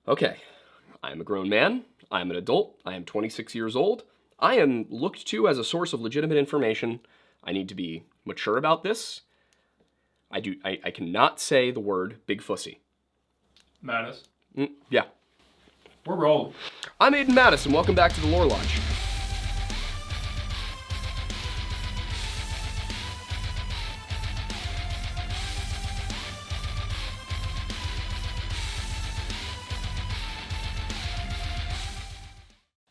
Okay, I am a grown man, I am an adult, I am 26 years old, I am looked to as a source of legitimate information. I need to be mature about this. I cannot say the word big fussy. Mattis. Yeah. We're rolling. I'm Aiden Mattis, and welcome back to the Lore Lodge.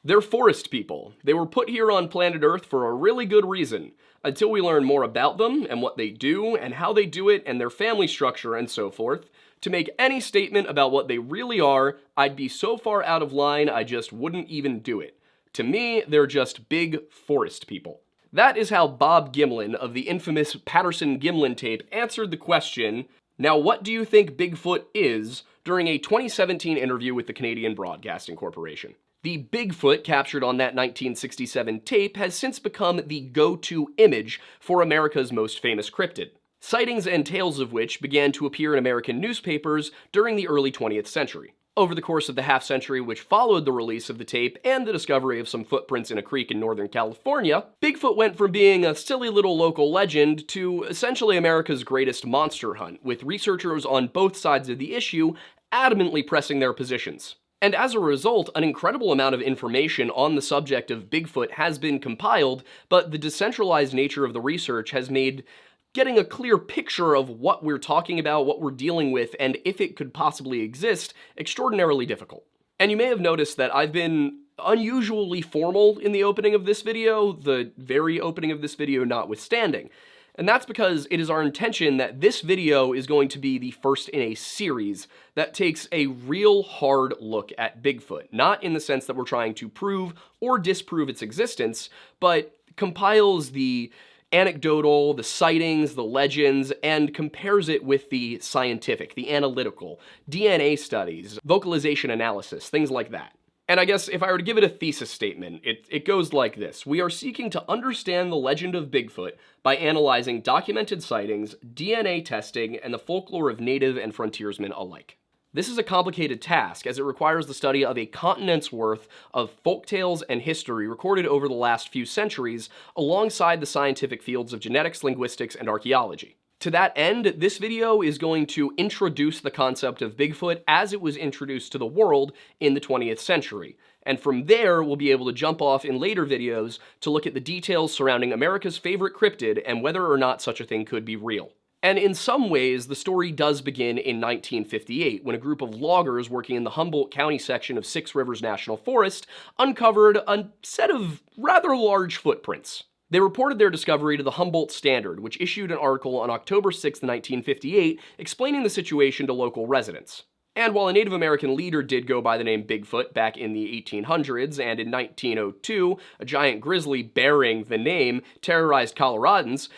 They're forest people. They were put here on planet Earth for a really good reason, until we learn more about them and what they do and how they do it and their family structure and so forth. To make any statement about what they really are, I'd be so far out of line I just wouldn't even do it. To me, they're just big forest people. That is how Bob Gimlin of the infamous Patterson-Gimlin tape answered the question, "Now what do you think Bigfoot is?" during a 2017 interview with the Canadian Broadcasting Corporation. The Bigfoot captured on that 1967 tape has since become the go-to image for America's most famous cryptid. Sightings and tales of which began to appear in American newspapers during the early 20th century. Over the course of the half-century which followed the release of the tape and the discovery of some footprints in a creek in Northern California, Bigfoot went from being a silly little local legend to essentially America's greatest monster hunt, with researchers on both sides of the issue adamantly pressing their positions. And as a result, an incredible amount of information on the subject of Bigfoot has been compiled, but the decentralized nature of the research has made getting a clear picture of what we're talking about, what we're dealing with, and if it could possibly exist, extraordinarily difficult. And you may have noticed that I've been unusually formal in the opening of this video, the very opening of this video notwithstanding. And that's because it is our intention that this video is going to be the first in a series that takes a real hard look at Bigfoot. Not in the sense that we're trying to prove or disprove its existence, but compiles the anecdotal, the sightings, the legends, and compares it with the scientific, the analytical, DNA studies, vocalization analysis, things like that. And I guess if I were to give it a thesis statement, it goes like this. We are seeking to understand the legend of Bigfoot by analyzing documented sightings, DNA testing, and the folklore of native and frontiersmen alike. This is a complicated task, as it requires the study of a continent's worth of folktales and history recorded over the last few centuries, alongside the scientific fields of genetics, linguistics, and archaeology. To that end, this video is going to introduce the concept of Bigfoot as it was introduced to the world in the 20th century. And from there, we'll be able to jump off in later videos to look at the details surrounding America's favorite cryptid and whether or not such a thing could be real. And in some ways, the story does begin in 1958, when a group of loggers working in the Humboldt County section of Six Rivers National Forest uncovered a set of rather large footprints. They reported their discovery to the Humboldt Standard, which issued an article on October 6, 1958, explaining the situation to local residents. And while a Native American leader did go by the name Bigfoot back in the 1800s, and in 1902, a giant grizzly bearing the name terrorized Coloradans,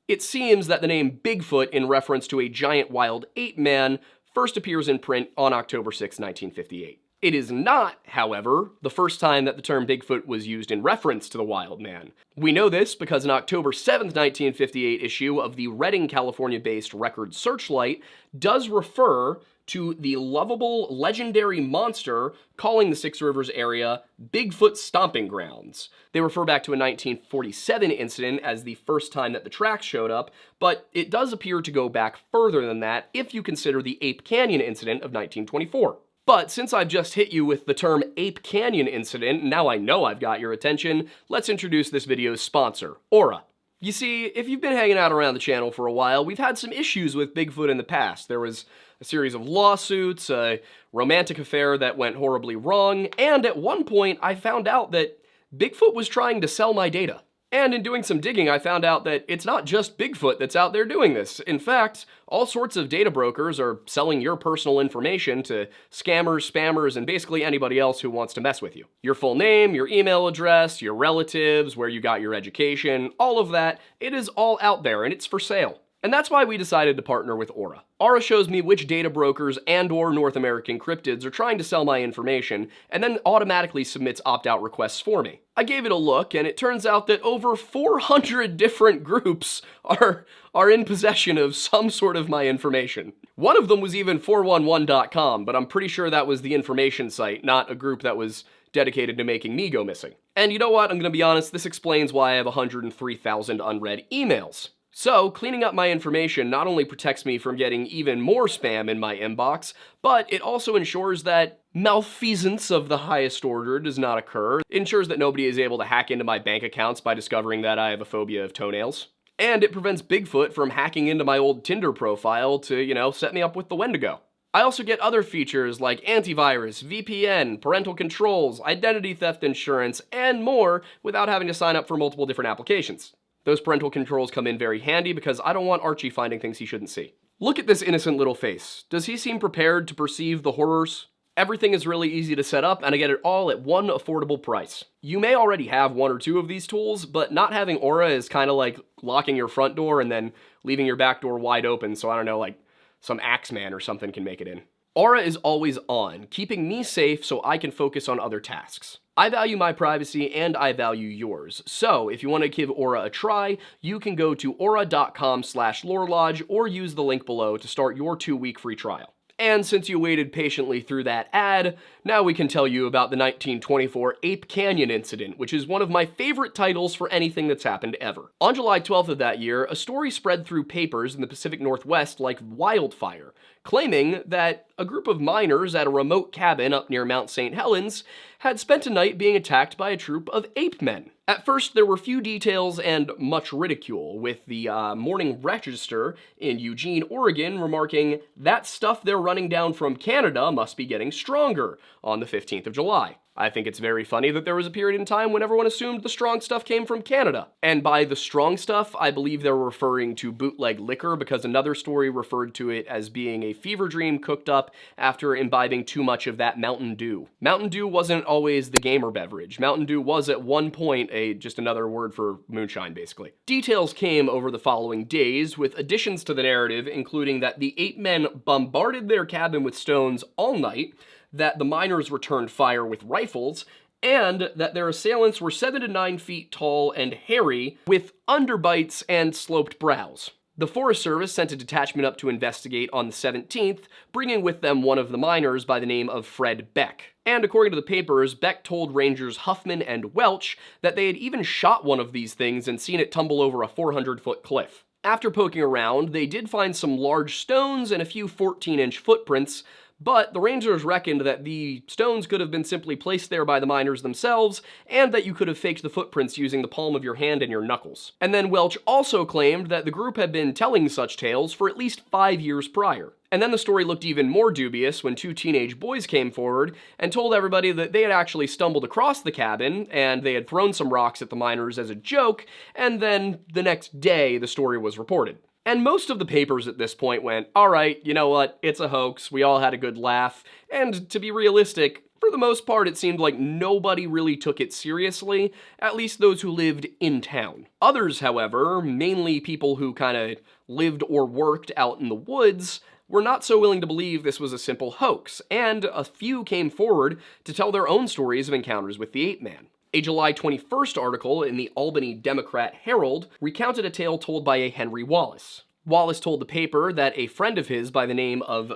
it seems that the name Bigfoot, in reference to a giant wild ape man, first appears in print on October 6, 1958. It is not, however, the first time that the term Bigfoot was used in reference to the wild man. We know this because an October 7th, 1958 issue of the Redding, California-based Record Searchlight does refer to the lovable, legendary monster calling the Six Rivers area Bigfoot Stomping Grounds. They refer back to a 1947 incident as the first time that the tracks showed up, but it does appear to go back further than that if you consider the Ape Canyon incident of 1924. But since I've just hit you with the term Ape Canyon incident, now I know I've got your attention, let's introduce this video's sponsor, Aura. You see, if you've been hanging out around the channel for a while, we've had some issues with Bigfoot in the past. There was a series of lawsuits, a romantic affair that went horribly wrong, and at one point I found out that Bigfoot was trying to sell my data. And in doing some digging, I found out that it's not just Bigfoot that's out there doing this. In fact, all sorts of data brokers are selling your personal information to scammers, spammers, and basically anybody else who wants to mess with you. Your full name, your email address, your relatives, where you got your education, all of that, it is all out there and it's for sale. And that's why we decided to partner with Aura. Aura shows me which data brokers and/or North American cryptids are trying to sell my information, and then automatically submits opt-out requests for me. I gave it a look, and it turns out that over 400 different groups are in possession of some sort of my information. One of them was even 411.com, but I'm pretty sure that was the information site, not a group that was dedicated to making me go missing. And you know what? I'm gonna be honest, this explains why I have 103,000 unread emails. So, cleaning up my information not only protects me from getting even more spam in my inbox, but it also ensures that malfeasance of the highest order does not occur. It ensures that nobody is able to hack into my bank accounts by discovering that I have a phobia of toenails. And it prevents Bigfoot from hacking into my old Tinder profile to, set me up with the Wendigo. I also get other features like antivirus, VPN, parental controls, identity theft insurance, and more without having to sign up for multiple different applications. Those parental controls come in very handy because I don't want Archie finding things he shouldn't see. Look at this innocent little face. Does he seem prepared to perceive the horrors? Everything is really easy to set up, and I get it all at one affordable price. You may already have one or two of these tools, but not having Aura is kind of like locking your front door and then leaving your back door wide open so, I don't know, like some Axeman or something can make it in. Aura is always on, keeping me safe so I can focus on other tasks. I value my privacy and I value yours, so if you want to give Aura a try, you can go to aura.com/lorelodge or use the link below to start your 2-week free trial. And since you waited patiently through that ad, now we can tell you about the 1924 Ape Canyon incident, which is one of my favorite titles for anything that's happened ever. On July 12th of that year, a story spread through papers in the Pacific Northwest like wildfire, claiming that a group of miners at a remote cabin up near Mount St. Helens had spent a night being attacked by a troop of ape men. At first, there were few details and much ridicule, with the Morning Register in Eugene, Oregon, remarking, "That stuff they're running down from Canada must be getting stronger," on the 15th of July. I think it's very funny that there was a period in time when everyone assumed the strong stuff came from Canada. And by the strong stuff, I believe they're referring to bootleg liquor, because another story referred to it as being a fever dream cooked up after imbibing too much of that Mountain Dew. Mountain Dew wasn't always the gamer beverage. Mountain Dew was at one point just another word for moonshine, basically. Details came over the following days, with additions to the narrative, including that the ape men bombarded their cabin with stones all night, that the miners returned fire with rifles, and that their assailants were 7 to 9 feet tall and hairy, with underbites and sloped brows. The Forest Service sent a detachment up to investigate on the 17th, bringing with them one of the miners by the name of Fred Beck. And according to the papers, Beck told Rangers Huffman and Welch that they had even shot one of these things and seen it tumble over a 400-foot cliff. After poking around, they did find some large stones and a few 14-inch footprints, but the Rangers reckoned that the stones could have been simply placed there by the miners themselves, and that you could have faked the footprints using the palm of your hand and your knuckles. And then Welch also claimed that the group had been telling such tales for at least 5 years prior. And then the story looked even more dubious when 2 teenage boys came forward and told everybody that they had actually stumbled across the cabin, and they had thrown some rocks at the miners as a joke, and then the next day the story was reported. And most of the papers at this point went, all right, you know what, it's a hoax, we all had a good laugh, and to be realistic, for the most part it seemed like nobody really took it seriously, at least those who lived in town. Others, however, mainly people who kinda lived or worked out in the woods, were not so willing to believe this was a simple hoax, and a few came forward to tell their own stories of encounters with the ape man. A July 21st article in the Albany Democrat-Herald recounted a tale told by a Henry Wallace. Wallace told the paper that a friend of his by the name of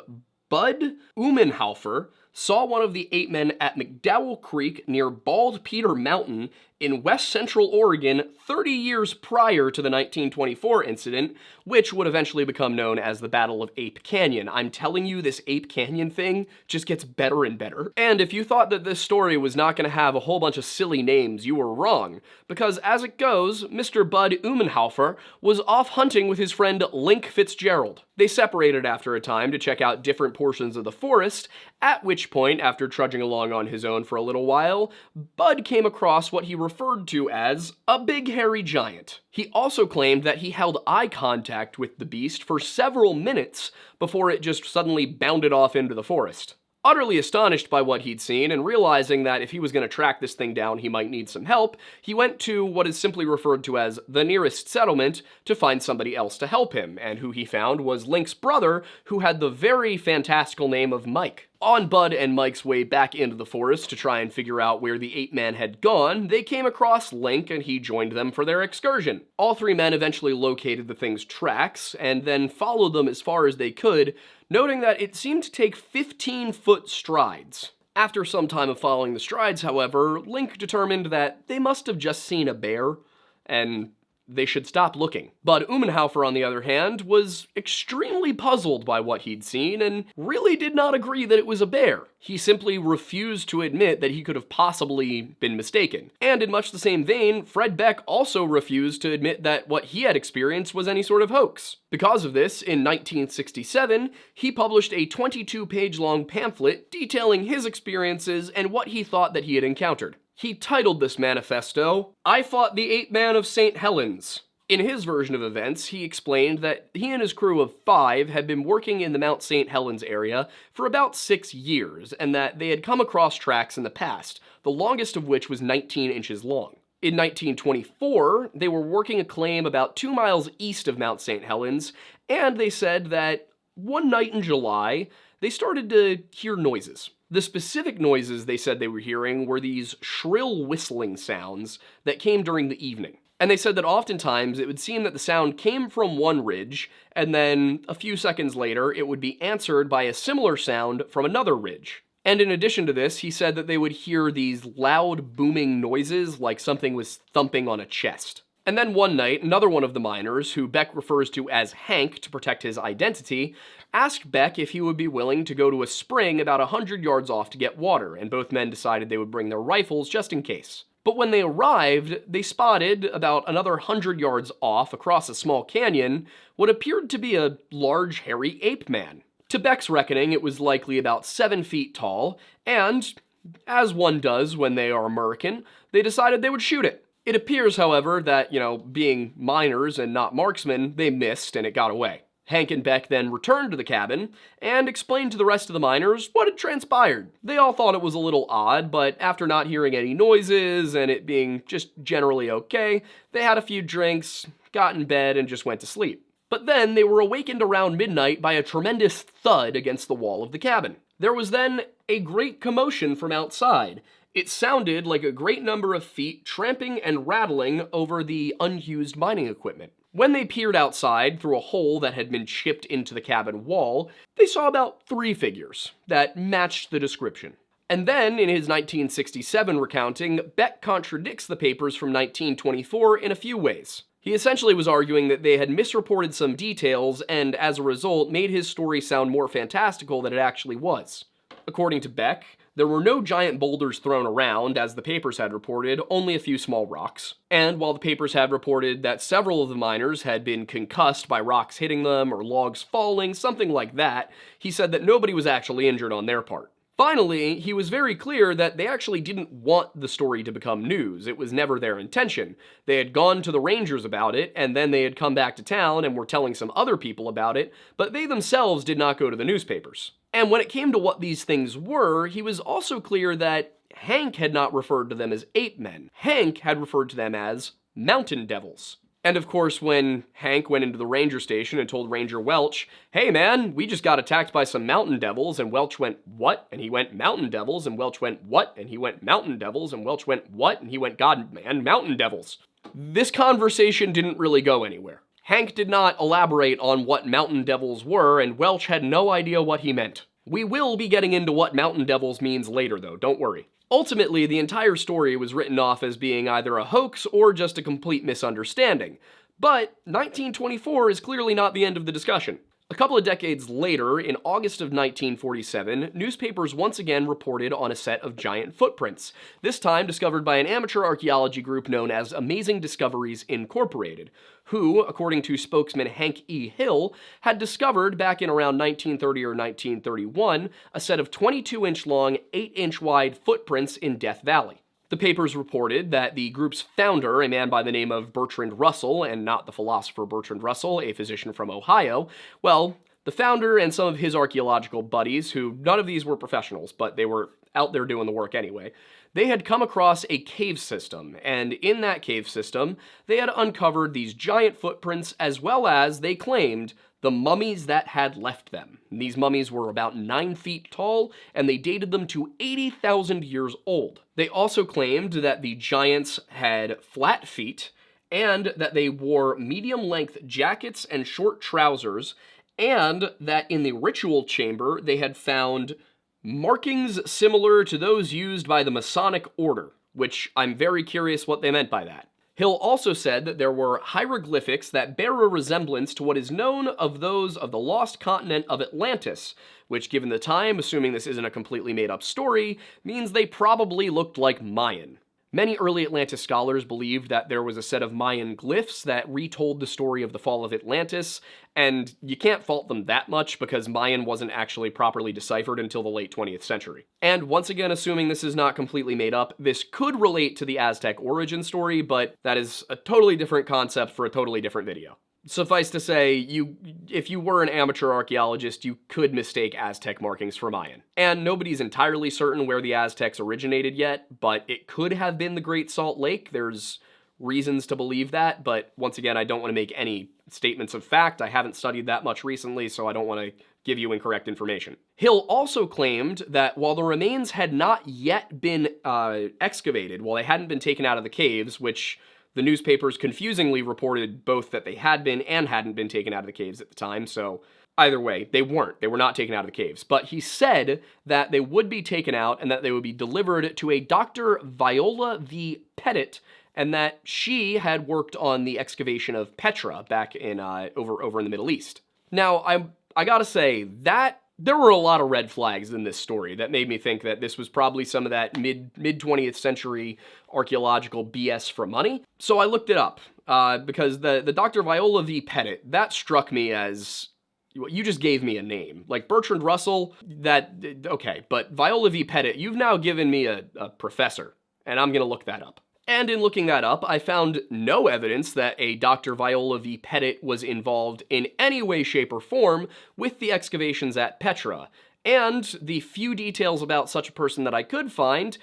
Bud Umenhofer saw one of the ape men at McDowell Creek near Bald Peter Mountain in west central Oregon 30 years prior to the 1924 incident, which would eventually become known as the Battle of Ape Canyon. I'm telling you, this Ape Canyon thing just gets better and better. And if you thought that this story was not going to have a whole bunch of silly names, you were wrong. Because as it goes, Mr. Bud Umenhofer was off hunting with his friend Link Fitzgerald. They separated after a time to check out different portions of the forest, at which point, after trudging along on his own for a little while, Bud came across what he referred to as a big hairy giant. He also claimed that he held eye contact with the beast for several minutes before it just suddenly bounded off into the forest. Utterly astonished by what he'd seen and realizing that if he was going to track this thing down he might need some help, he went to what is simply referred to as the nearest settlement to find somebody else to help him, and who he found was Link's brother, who had the very fantastical name of Mike. On Bud and Mike's way back into the forest to try and figure out where the ape man had gone, they came across Link and he joined them for their excursion. All three men eventually located the thing's tracks and then followed them as far as they could, noting that it seemed to take 15-foot strides. After some time of following the strides, however, Link determined that they must have just seen a bear, and they should stop looking. Bud Umenhofer, on the other hand, was extremely puzzled by what he'd seen and really did not agree that it was a bear. He simply refused to admit that he could have possibly been mistaken. And in much the same vein, Fred Beck also refused to admit that what he had experienced was any sort of hoax. Because of this, in 1967, he published a 22-page-long pamphlet detailing his experiences and what he thought that he had encountered. He titled this manifesto, "I Fought the Ape Man of St. Helens." In his version of events, he explained that he and his crew of 5 had been working in the Mount St. Helens area for about 6 years, and that they had come across tracks in the past, the longest of which was 19 inches long. In 1924, they were working a claim about 2 miles east of Mount St. Helens, and they said that one night in July, they started to hear noises. The specific noises they said they were hearing were these shrill whistling sounds that came during the evening. And they said that oftentimes it would seem that the sound came from one ridge, and then a few seconds later it would be answered by a similar sound from another ridge. And in addition to this, he said that they would hear these loud booming noises like something was thumping on a chest. And then one night, another one of the miners, who Beck refers to as Hank to protect his identity, asked Beck if he would be willing to go to a spring about 100 yards off to get water, and both men decided they would bring their rifles just in case. But when they arrived, they spotted, about another 100 yards off across a small canyon, what appeared to be a large hairy ape man. To Beck's reckoning, it was likely about 7 feet tall, and, as one does when they are American, they decided they would shoot it. It appears, however, that, being miners and not marksmen, they missed and it got away. Hank and Beck then returned to the cabin and explained to the rest of the miners what had transpired. They all thought it was a little odd, but after not hearing any noises and it being just generally okay, they had a few drinks, got in bed, and just went to sleep. But then they were awakened around midnight by a tremendous thud against the wall of the cabin. There was then a great commotion from outside. It sounded like a great number of feet tramping and rattling over the unused mining equipment. When they peered outside through a hole that had been chipped into the cabin wall, they saw about 3 figures that matched the description. And then, in his 1967 recounting, Beck contradicts the papers from 1924 in a few ways. He essentially was arguing that they had misreported some details and, as a result, made his story sound more fantastical than it actually was. According to Beck, there were no giant boulders thrown around, as the papers had reported, only a few small rocks. And while the papers had reported that several of the miners had been concussed by rocks hitting them or logs falling, something like that, he said that nobody was actually injured on their part. Finally, he was very clear that they actually didn't want the story to become news. It was never their intention. They had gone to the Rangers about it, and then they had come back to town and were telling some other people about it, but they themselves did not go to the newspapers. And when it came to what these things were, he was also clear that Hank had not referred to them as ape men. Hank had referred to them as mountain devils. And of course, when Hank went into the ranger station and told Ranger Welch, "Hey man, we just got attacked by some mountain devils," and Welch went, "What?" And he went, "Mountain devils," and Welch went, "What?" And he went, "Mountain devils," and Welch went, "What?" And he went, "God, man, mountain devils." This conversation didn't really go anywhere. Hank did not elaborate on what mountain devils were, and Welch had no idea what he meant. We will be getting into what mountain devils means later, though, don't worry. Ultimately, the entire story was written off as being either a hoax or just a complete misunderstanding. But 1924 is clearly not the end of the discussion. A couple of decades later, in August of 1947, newspapers once again reported on a set of giant footprints, this time discovered by an amateur archaeology group known as Amazing Discoveries Incorporated, who, according to spokesman Hank E. Hill, had discovered back in around 1930 or 1931 a set of 22-inch long, 8-inch wide footprints in Death Valley. The papers reported that the group's founder, a man by the name of Bertrand Russell, and not the philosopher Bertrand Russell, a physician from Ohio, well, the founder and some of his archaeological buddies, who none of these were professionals, but they were out there doing the work anyway, they had come across a cave system, and in that cave system, they had uncovered these giant footprints as well as, they claimed, the mummies that had left them. These mummies were about 9 feet tall, and they dated them to 80,000 years old. They also claimed that the giants had flat feet, and that they wore medium-length jackets and short trousers, and that in the ritual chamber they had found markings similar to those used by the Masonic Order, which I'm very curious what they meant by that. Hill also said that there were hieroglyphics that bear a resemblance to what is known of those of the lost continent of Atlantis, which given the time, assuming this isn't a completely made-up story, means they probably looked like Mayan. Many early Atlantis scholars believed that there was a set of Mayan glyphs that retold the story of the fall of Atlantis, and you can't fault them that much because Mayan wasn't actually properly deciphered until the late 20th century. And once again, assuming this is not completely made up, this could relate to the Aztec origin story, but that is a totally different concept for a totally different video. Suffice to say, if you were an amateur archaeologist, you could mistake Aztec markings for Mayan. And nobody's entirely certain where the Aztecs originated yet, but it could have been the Great Salt Lake. There's reasons to believe that, but once again, I don't want to make any statements of fact. I haven't studied that much recently, so I don't want to give you incorrect information. Hill also claimed that while the remains had not yet been excavated, while they hadn't been taken out of the caves, which the newspapers confusingly reported both that they had been and hadn't been taken out of the caves at the time, so either way, they weren't. They were not taken out of the caves. But he said that they would be taken out and that they would be delivered to a Dr. Viola V. Pettit, and that she had worked on the excavation of Petra back in over in the Middle East. Now, I gotta say, that there were a lot of red flags in this story that made me think that this was probably some of that mid-20th century archaeological BS for money. So I looked it up, because the Dr. Viola V. Pettit, that struck me as, you just gave me a name. Like Bertrand Russell, okay, but Viola V. Pettit, you've now given me a professor, and I'm gonna look that up. And in looking that up, I found no evidence that a Dr. Viola V. Pettit was involved in any way, shape, or form with the excavations at Petra. And the few details about such a person that I could find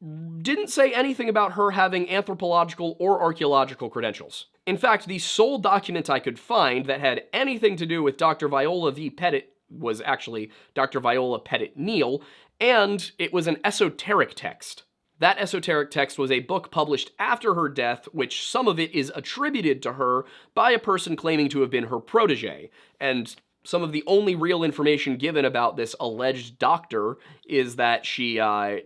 didn't say anything about her having anthropological or archaeological credentials. In fact, the sole document I could find that had anything to do with Dr. Viola V. Pettit was actually Dr. Viola Pettit Neal, and it was an esoteric text. That esoteric text was a book published after her death, which some of it is attributed to her by a person claiming to have been her protege. And some of the only real information given about this alleged doctor is that she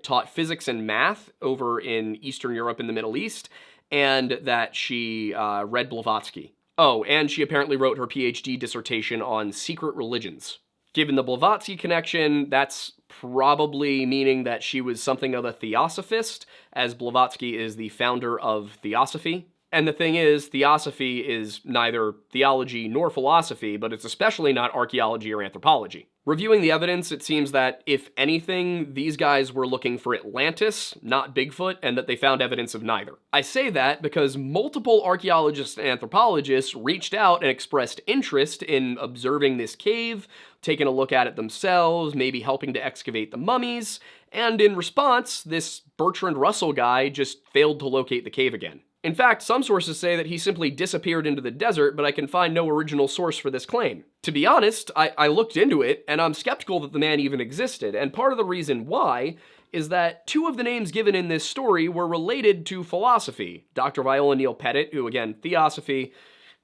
taught physics and math over in Eastern Europe and the Middle East, and that she read Blavatsky. Oh, and she apparently wrote her PhD dissertation on secret religions. Given the Blavatsky connection, that's probably meaning that she was something of a theosophist, as Blavatsky is the founder of Theosophy. And the thing is, Theosophy is neither theology nor philosophy, but it's especially not archaeology or anthropology. Reviewing the evidence, it seems that, if anything, these guys were looking for Atlantis, not Bigfoot, and that they found evidence of neither. I say that because multiple archaeologists and anthropologists reached out and expressed interest in observing this cave, taking a look at it themselves, maybe helping to excavate the mummies, and in response, this Bertrand Russell guy just failed to locate the cave again. In fact, some sources say that he simply disappeared into the desert, but I can find no original source for this claim. To be honest, I looked into it, and I'm skeptical that the man even existed, and part of the reason why is that two of the names given in this story were related to philosophy. Dr. Viola Neal Pettit, who again, Theosophy,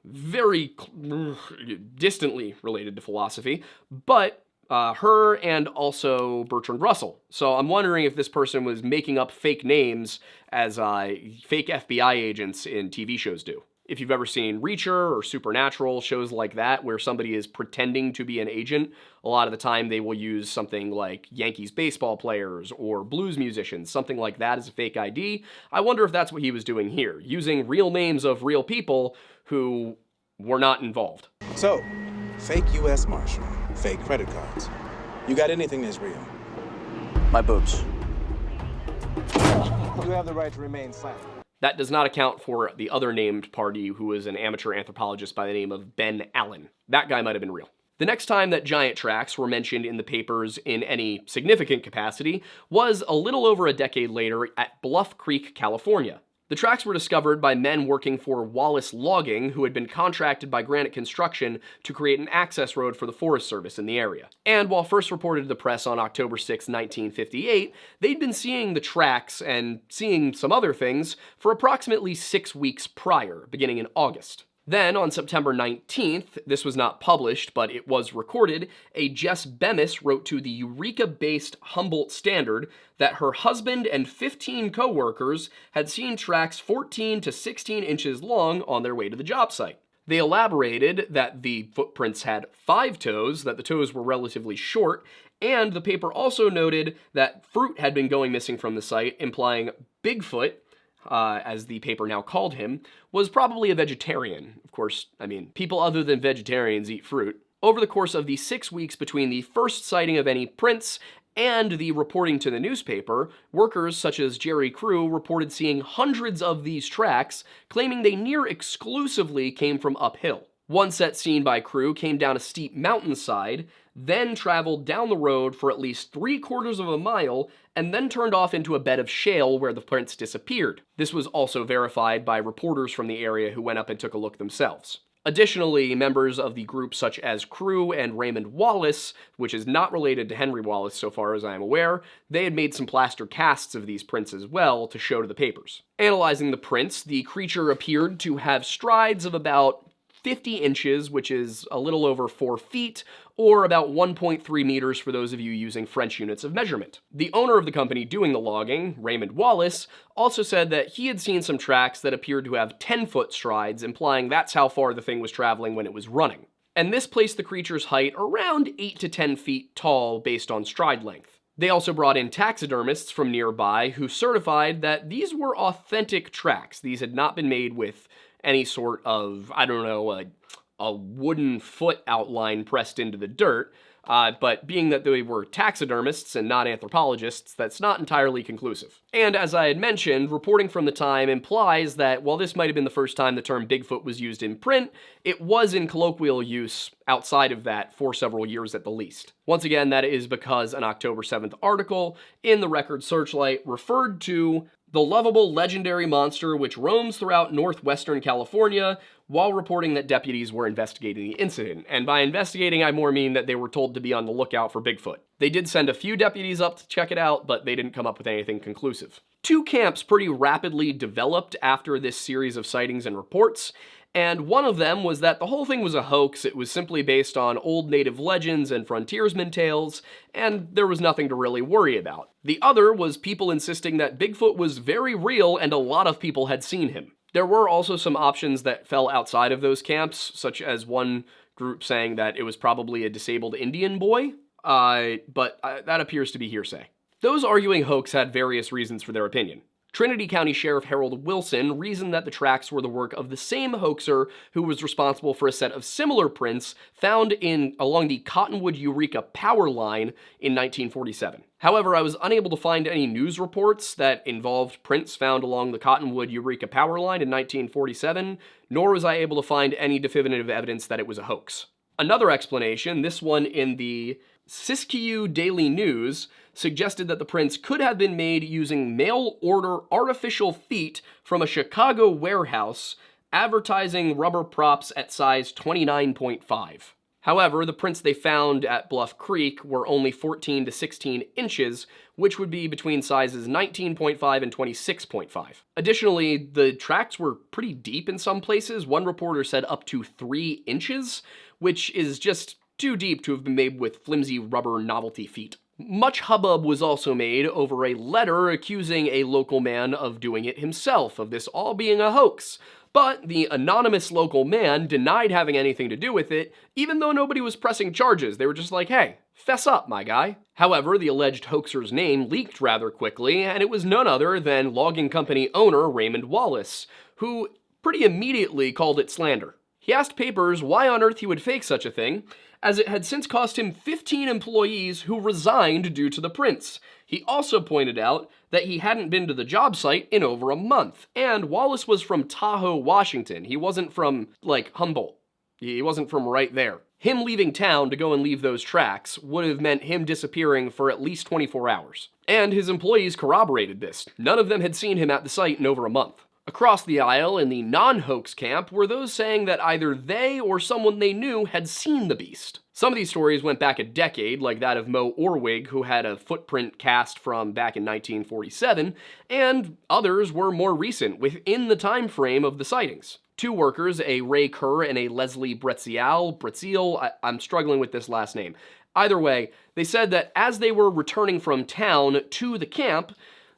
very distantly related to philosophy, but her and also Bertrand Russell. So I'm wondering if this person was making up fake names as fake FBI agents in TV shows do. If you've ever seen Reacher or Supernatural, shows like that, where somebody is pretending to be an agent, a lot of the time they will use something like Yankees baseball players or blues musicians, something like that as a fake ID. I wonder if that's what he was doing here, using real names of real people who were not involved. So, fake U.S. Marshal, fake credit cards. You got anything that's real? My boobs. You have the right to remain silent. That does not account for the other named party, who was an amateur anthropologist by the name of Ben Allen. That guy might have been real. The next time that giant tracks were mentioned in the papers in any significant capacity was a little over a decade later at Bluff Creek, California. The tracks were discovered by men working for Wallace Logging, who had been contracted by Granite Construction to create an access road for the Forest Service in the area. And while first reported to the press on October 6, 1958, they'd been seeing the tracks and seeing some other things for approximately 6 weeks prior, beginning in August. Then, on September 19th, this was not published, but it was recorded, a Jess Bemis wrote to the Eureka-based Humboldt Standard that her husband and 15 co-workers had seen tracks 14 to 16 inches long on their way to the job site. They elaborated that the footprints had 5 toes, that the toes were relatively short, and the paper also noted that fruit had been going missing from the site, implying Bigfoot, as the paper now called him, was probably a vegetarian. Of course, I mean, people other than vegetarians eat fruit. Over the course of the 6 weeks between the first sighting of any prints and the reporting to the newspaper, workers such as Jerry Crew reported seeing hundreds of these tracks, claiming they near exclusively came from uphill. One set seen by Crew came down a steep mountainside, then traveled down the road for at least 3/4 of a mile, and then turned off into a bed of shale where the prints disappeared. This was also verified by reporters from the area who went up and took a look themselves. Additionally, members of the group such as Crew and Raymond Wallace, which is not related to Henry Wallace so far as I am aware, they had made some plaster casts of these prints as well to show to the papers. Analyzing the prints, the creature appeared to have strides of about 50 inches, which is a little over 4 feet, or about 1.3 meters for those of you using French units of measurement. The owner of the company doing the logging, Raymond Wallace, also said that he had seen some tracks that appeared to have 10-foot strides, implying that's how far the thing was traveling when it was running. And this placed the creature's height around 8 to 10 feet tall based on stride length. They also brought in taxidermists from nearby who certified that these were authentic tracks. These had not been made with any sort of, I don't know, a wooden foot outline pressed into the dirt, but being that they were taxidermists and not anthropologists, that's not entirely conclusive. And as I had mentioned, reporting from the time implies that while this might have been the first time the term Bigfoot was used in print, it was in colloquial use outside of that for several years at the least. Once again, that is because an October 7th article in the Record Searchlight referred to the lovable legendary monster which roams throughout northwestern California, while reporting that deputies were investigating the incident. And by investigating, I more mean that they were told to be on the lookout for Bigfoot. They did send a few deputies up to check it out, but they didn't come up with anything conclusive. 2 camps pretty rapidly developed after this series of sightings and reports, and one of them was that the whole thing was a hoax. It was simply based on old native legends and frontiersman tales, and there was nothing to really worry about. The other was people insisting that Bigfoot was very real and a lot of people had seen him. There were also some options that fell outside of those camps, such as one group saying that it was probably a disabled Indian boy, but that appears to be hearsay. Those arguing hoax had various reasons for their opinion. Trinity County Sheriff Harold Wilson reasoned that the tracks were the work of the same hoaxer who was responsible for a set of similar prints found along the Cottonwood-Eureka power line in 1947. However, I was unable to find any news reports that involved prints found along the Cottonwood-Eureka power line in 1947, nor was I able to find any definitive evidence that it was a hoax. Another explanation, this one in the Siskiyou Daily News, suggested that the prints could have been made using mail-order artificial feet from a Chicago warehouse advertising rubber props at size 29.5. However, the prints they found at Bluff Creek were only 14 to 16 inches, which would be between sizes 19.5 and 26.5. Additionally, the tracks were pretty deep in some places. One reporter said up to 3 inches, which is just too deep to have been made with flimsy rubber novelty feet. Much hubbub was also made over a letter accusing a local man of doing it himself, of this all being a hoax. But the anonymous local man denied having anything to do with it, even though nobody was pressing charges. They were just like, hey, fess up, my guy. However, the alleged hoaxer's name leaked rather quickly, and it was none other than logging company owner Raymond Wallace, who pretty immediately called it slander. He asked papers why on earth he would fake such a thing, as it had since cost him 15 employees who resigned due to the prints. He also pointed out that he hadn't been to the job site in over a month, and Wallace was from Tahoe, Washington. He wasn't from, Humboldt. He wasn't from right there. Him leaving town to go and leave those tracks would have meant him disappearing for at least 24 hours. And his employees corroborated this. None of them had seen him at the site in over a month. Across the aisle in the non-hoax camp were those saying that either they or someone they knew had seen the beast. Some of these stories went back a decade, like that of Mo Orwig, who had a footprint cast from back in 1947, and others were more recent, within the time frame of the sightings. Two workers, a Ray Kerr and a Leslie Bretziel, I'm struggling with this last name. Either way, they said that as they were returning from town to the camp,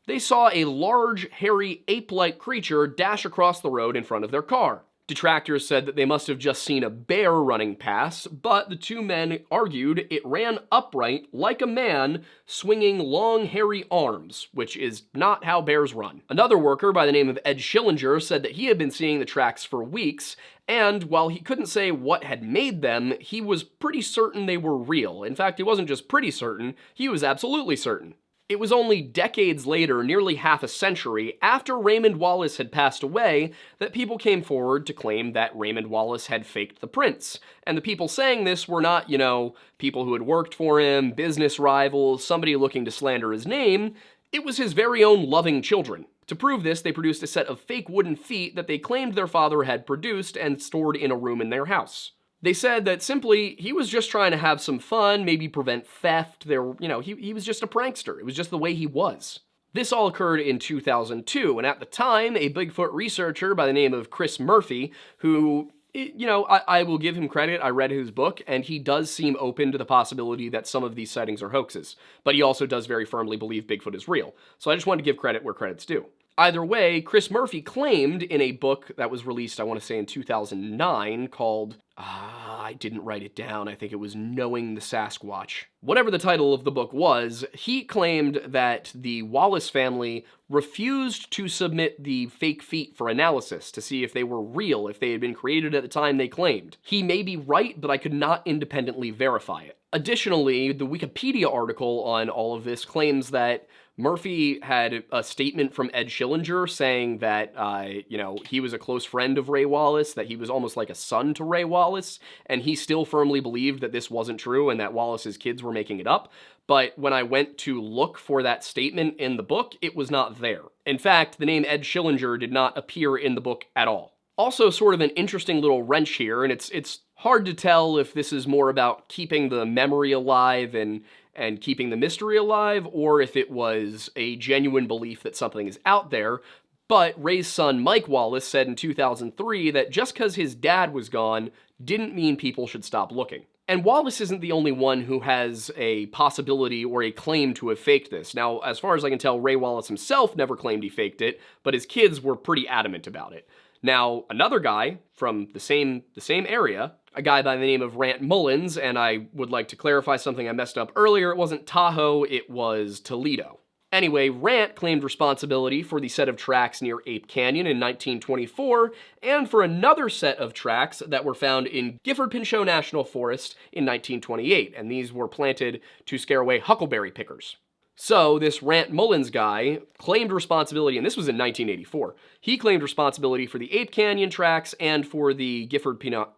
they saw a large, hairy, ape-like creature dash across the road in front of their car. Detractors said that they must have just seen a bear running past, but the two men argued it ran upright like a man, swinging long, hairy arms, which is not how bears run. Another worker by the name of Ed Schillinger said that he had been seeing the tracks for weeks, and while he couldn't say what had made them, he was pretty certain they were real. In fact, he wasn't just pretty certain, he was absolutely certain. It was only decades later, nearly half a century, after Raymond Wallace had passed away, that people came forward to claim that Raymond Wallace had faked the prints. And the people saying this were not, people who had worked for him, business rivals, somebody looking to slander his name. It was his very own loving children. To prove this, they produced a set of fake wooden feet that they claimed their father had produced and stored in a room in their house. They said that simply, he was just trying to have some fun, maybe prevent theft. He was just a prankster. It was just the way he was. This all occurred in 2002, and at the time, a Bigfoot researcher by the name of Chris Murphy, who, I will give him credit, I read his book, and he does seem open to the possibility that some of these sightings are hoaxes. But he also does very firmly believe Bigfoot is real. So I just wanted to give credit where credit's due. Either way, Chris Murphy claimed in a book that was released, I want to say in 2009, called, I didn't write it down, I think it was Knowing the Sasquatch. Whatever the title of the book was, he claimed that the Wallace family refused to submit the fake feet for analysis to see if they were real, if they had been created at the time they claimed. He may be right, but I could not independently verify it. Additionally, the Wikipedia article on all of this claims that Murphy had a statement from Ed Schillinger saying that, he was a close friend of Ray Wallace, that he was almost like a son to Ray Wallace, and he still firmly believed that this wasn't true and that Wallace's kids were making it up. But when I went to look for that statement in the book, it was not there. In fact, the name Ed Schillinger did not appear in the book at all. Also, sort of an interesting little wrench here, and it's hard to tell if this is more about keeping the memory alive and keeping the mystery alive, or if it was a genuine belief that something is out there. But Ray's son, Mike Wallace, said in 2003 that just because his dad was gone didn't mean people should stop looking. And Wallace isn't the only one who has a possibility or a claim to have faked this. Now, as far as I can tell, Ray Wallace himself never claimed he faked it, but his kids were pretty adamant about it. Now, another guy from the same area, a guy by the name of Rant Mullins, and I would like to clarify something I messed up earlier. It wasn't Tahoe, it was Toledo. Anyway, Rant claimed responsibility for the set of tracks near Ape Canyon in 1924, and for another set of tracks that were found in Gifford-Pinchot National Forest in 1928, and these were planted to scare away huckleberry pickers. So this Rant Mullins guy claimed responsibility, and this was in 1984. He claimed responsibility for the Ape Canyon tracks and for the Gifford-Pinchot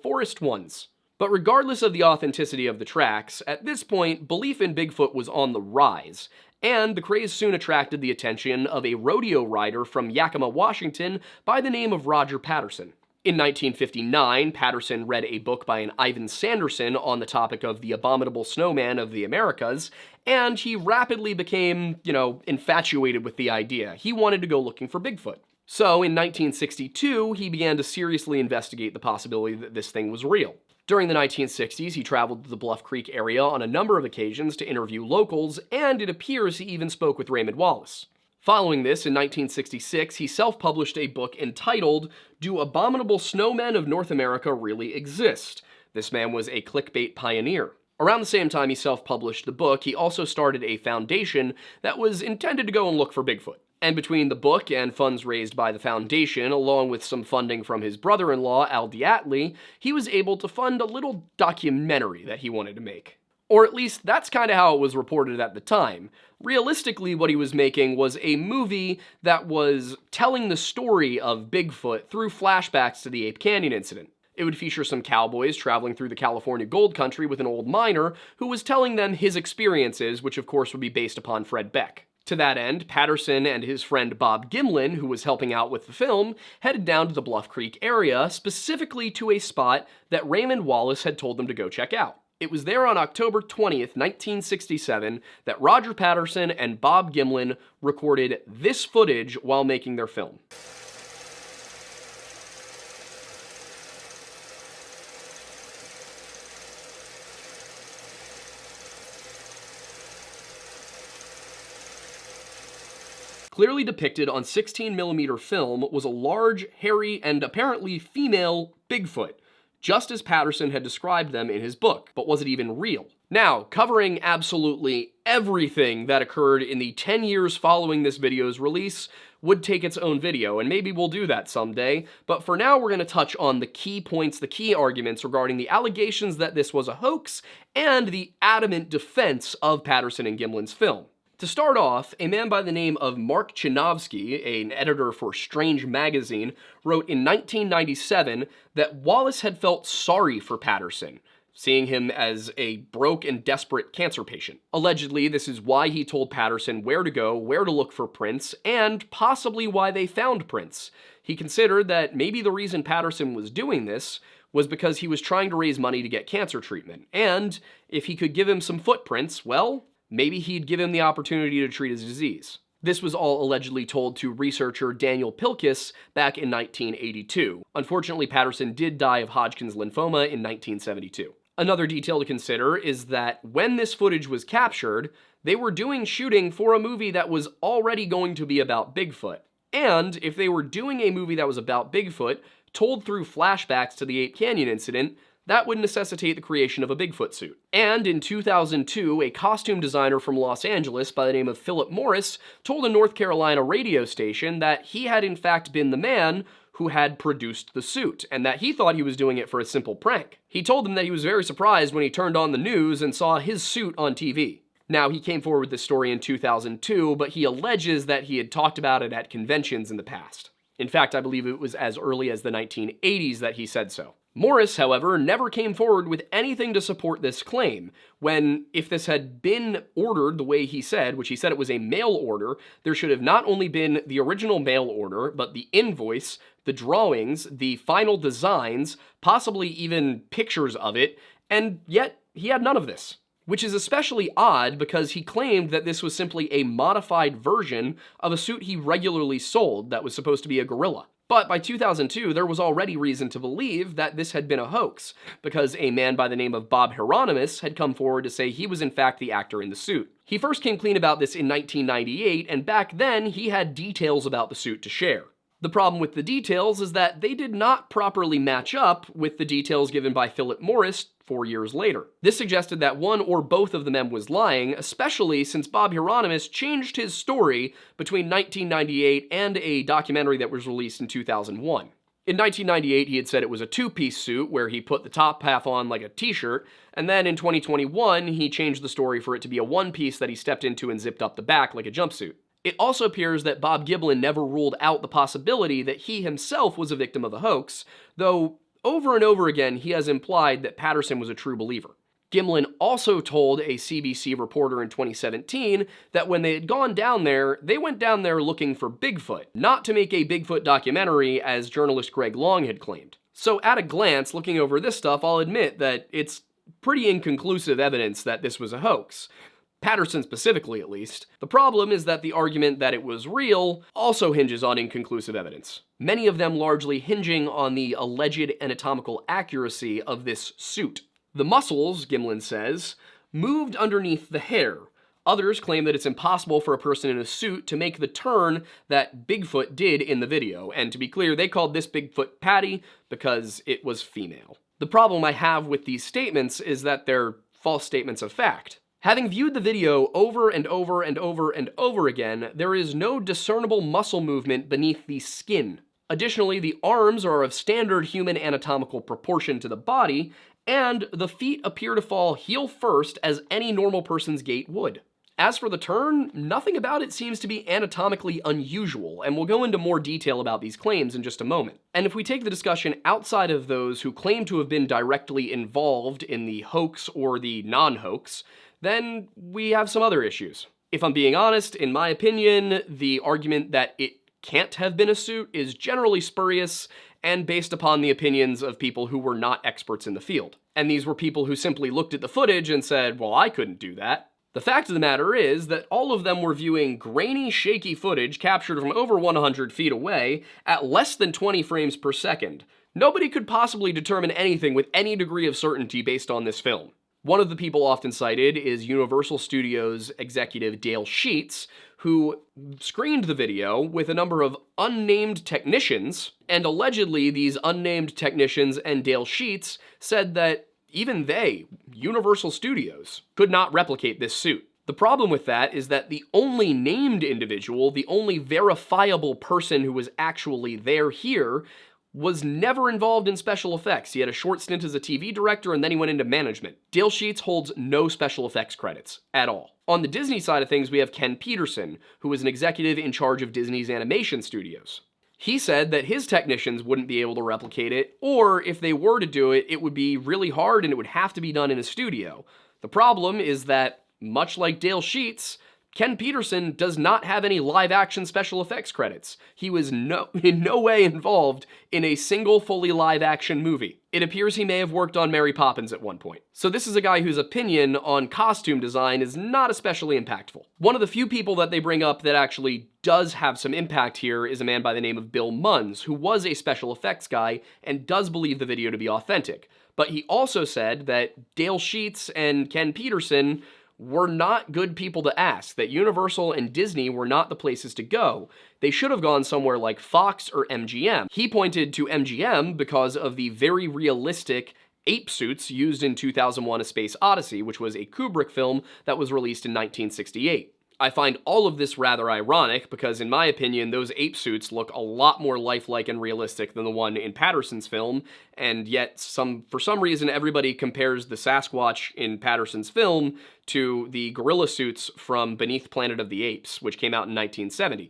Forest ones. But regardless of the authenticity of the tracks, at this point, belief in Bigfoot was on the rise, and the craze soon attracted the attention of a rodeo rider from Yakima, Washington by the name of Roger Patterson. In 1959, Patterson read a book by an Ivan Sanderson on the topic of the abominable snowman of the Americas, and he rapidly became, infatuated with the idea. He wanted to go looking for Bigfoot. So in 1962, he began to seriously investigate the possibility that this thing was real. During the 1960s, he traveled to the Bluff Creek area on a number of occasions to interview locals, and it appears he even spoke with Raymond Wallace. Following this, in 1966, he self-published a book entitled, Do Abominable Snowmen of North America Really Exist? This man was a clickbait pioneer. Around the same time he self-published the book, he also started a foundation that was intended to go and look for Bigfoot. And between the book and funds raised by the foundation, along with some funding from his brother-in-law, Al Diatley, he was able to fund a little documentary that he wanted to make. Or at least that's kind of how it was reported at the time. Realistically, what he was making was a movie that was telling the story of Bigfoot through flashbacks to the Ape Canyon incident. It would feature some cowboys traveling through the California gold country with an old miner who was telling them his experiences, which of course would be based upon Fred Beck. To that end, Patterson and his friend Bob Gimlin, who was helping out with the film, headed down to the Bluff Creek area, specifically to a spot that Raymond Wallace had told them to go check out. It was there on October 20th, 1967, that Roger Patterson and Bob Gimlin recorded this footage while making their film. Clearly depicted on 16mm film was a large, hairy, and apparently female Bigfoot, just as Patterson had described them in his book. But was it even real? Now, covering absolutely everything that occurred in the 10 years following this video's release would take its own video, and maybe we'll do that someday, but for now we're going to touch on the key points, the key arguments regarding the allegations that this was a hoax, and the adamant defense of Patterson and Gimlin's film. To start off, a man by the name of Mark Chinovsky, an editor for Strange Magazine, wrote in 1997 that Wallace had felt sorry for Patterson, seeing him as a broke and desperate cancer patient. Allegedly, this is why he told Patterson where to go, where to look for prints, and possibly why they found prints. He considered that maybe the reason Patterson was doing this was because he was trying to raise money to get cancer treatment, and if he could give him some footprints, well, maybe he'd give him the opportunity to treat his disease. This was all allegedly told to researcher Daniel Pilkis back in 1982. Unfortunately, Patterson did die of Hodgkin's lymphoma in 1972. Another detail to consider is that when this footage was captured, they were doing shooting for a movie that was already going to be about Bigfoot. And if they were doing a movie that was about Bigfoot, told through flashbacks to the Ape Canyon incident, that would necessitate the creation of a Bigfoot suit. And in 2002, a costume designer from Los Angeles by the name of Philip Morris told a North Carolina radio station that he had in fact been the man who had produced the suit, and that he thought he was doing it for a simple prank. He told them that he was very surprised when he turned on the news and saw his suit on TV. Now, he came forward with this story in 2002, but he alleges that he had talked about it at conventions in the past. In fact, I believe it was as early as the 1980s that he said so. Morris, however, never came forward with anything to support this claim, when, if this had been ordered the way he said, which he said it was a mail order, there should have not only been the original mail order, but the invoice, the drawings, the final designs, possibly even pictures of it, and yet he had none of this. Which is especially odd because he claimed that this was simply a modified version of a suit he regularly sold that was supposed to be a gorilla. But by 2002, there was already reason to believe that this had been a hoax, because a man by the name of Bob Hieronymus had come forward to say he was in fact the actor in the suit. He first came clean about this in 1998, and back then he had details about the suit to share. The problem with the details is that they did not properly match up with the details given by Philip Morris 4 years later. This suggested that one or both of the men was lying, especially since Bob Hieronymus changed his story between 1998 and a documentary that was released in 2001. In 1998, he had said it was a two-piece suit where he put the top half on like a t-shirt, and then in 2021, he changed the story for it to be a one-piece that he stepped into and zipped up the back like a jumpsuit. It also appears that Bob Gimlin never ruled out the possibility that he himself was a victim of a hoax, though over and over again he has implied that Patterson was a true believer. Gimlin also told a CBC reporter in 2017 that when they had gone down there, they went down there looking for Bigfoot, not to make a Bigfoot documentary as journalist Greg Long had claimed. So at a glance, looking over this stuff, I'll admit that it's pretty inconclusive evidence that this was a hoax. Patterson specifically, at least. The problem is that the argument that it was real also hinges on inconclusive evidence, many of them largely hinging on the alleged anatomical accuracy of this suit. The muscles, Gimlin says, moved underneath the hair. Others claim that it's impossible for a person in a suit to make the turn that Bigfoot did in the video, and to be clear, they called this Bigfoot Patty because it was female. The problem I have with these statements is that they're false statements of fact. Having viewed the video over and over and over and over again, there is no discernible muscle movement beneath the skin. Additionally, the arms are of standard human anatomical proportion to the body, and the feet appear to fall heel first as any normal person's gait would. As for the turn, nothing about it seems to be anatomically unusual, and we'll go into more detail about these claims in just a moment. And if we take the discussion outside of those who claim to have been directly involved in the hoax or the non-hoax, then we have some other issues. If I'm being honest, in my opinion, the argument that it can't have been a suit is generally spurious and based upon the opinions of people who were not experts in the field. And these were people who simply looked at the footage and said, well, I couldn't do that. The fact of the matter is that all of them were viewing grainy, shaky footage captured from over 100 feet away at less than 20 frames per second. Nobody could possibly determine anything with any degree of certainty based on this film. One of the people often cited is Universal Studios executive Dale Sheets, who screened the video with a number of unnamed technicians, and allegedly these unnamed technicians and Dale Sheets said that even they, Universal Studios, could not replicate this suit. The problem with that is that the only named individual, the only verifiable person who was actually there here, was never involved in special effects. He had a short stint as a TV director and then he went into management. Dale Sheets holds no special effects credits at all. On the Disney side of things, we have Ken Peterson, who was an executive in charge of Disney's animation studios. He said that his technicians wouldn't be able to replicate it, or if they were to do it, it would be really hard and it would have to be done in a studio. The problem is that, much like Dale Sheets, Ken Peterson does not have any live-action special effects credits. He was in no way involved in a single fully live-action movie. It appears he may have worked on Mary Poppins at one point. So this is a guy whose opinion on costume design is not especially impactful. One of the few people that they bring up that actually does have some impact here is a man by the name of Bill Munns, who was a special effects guy and does believe the video to be authentic. But he also said that Dale Sheets and Ken Peterson were not good people to ask, that Universal and Disney were not the places to go. They should have gone somewhere like Fox or MGM. He pointed to MGM because of the very realistic ape suits used in 2001: A Space Odyssey, which was a Kubrick film that was released in 1968. I find all of this rather ironic because, in my opinion, those ape suits look a lot more lifelike and realistic than the one in Patterson's film, and yet for some reason everybody compares the Sasquatch in Patterson's film to the gorilla suits from Beneath Planet of the Apes, which came out in 1970.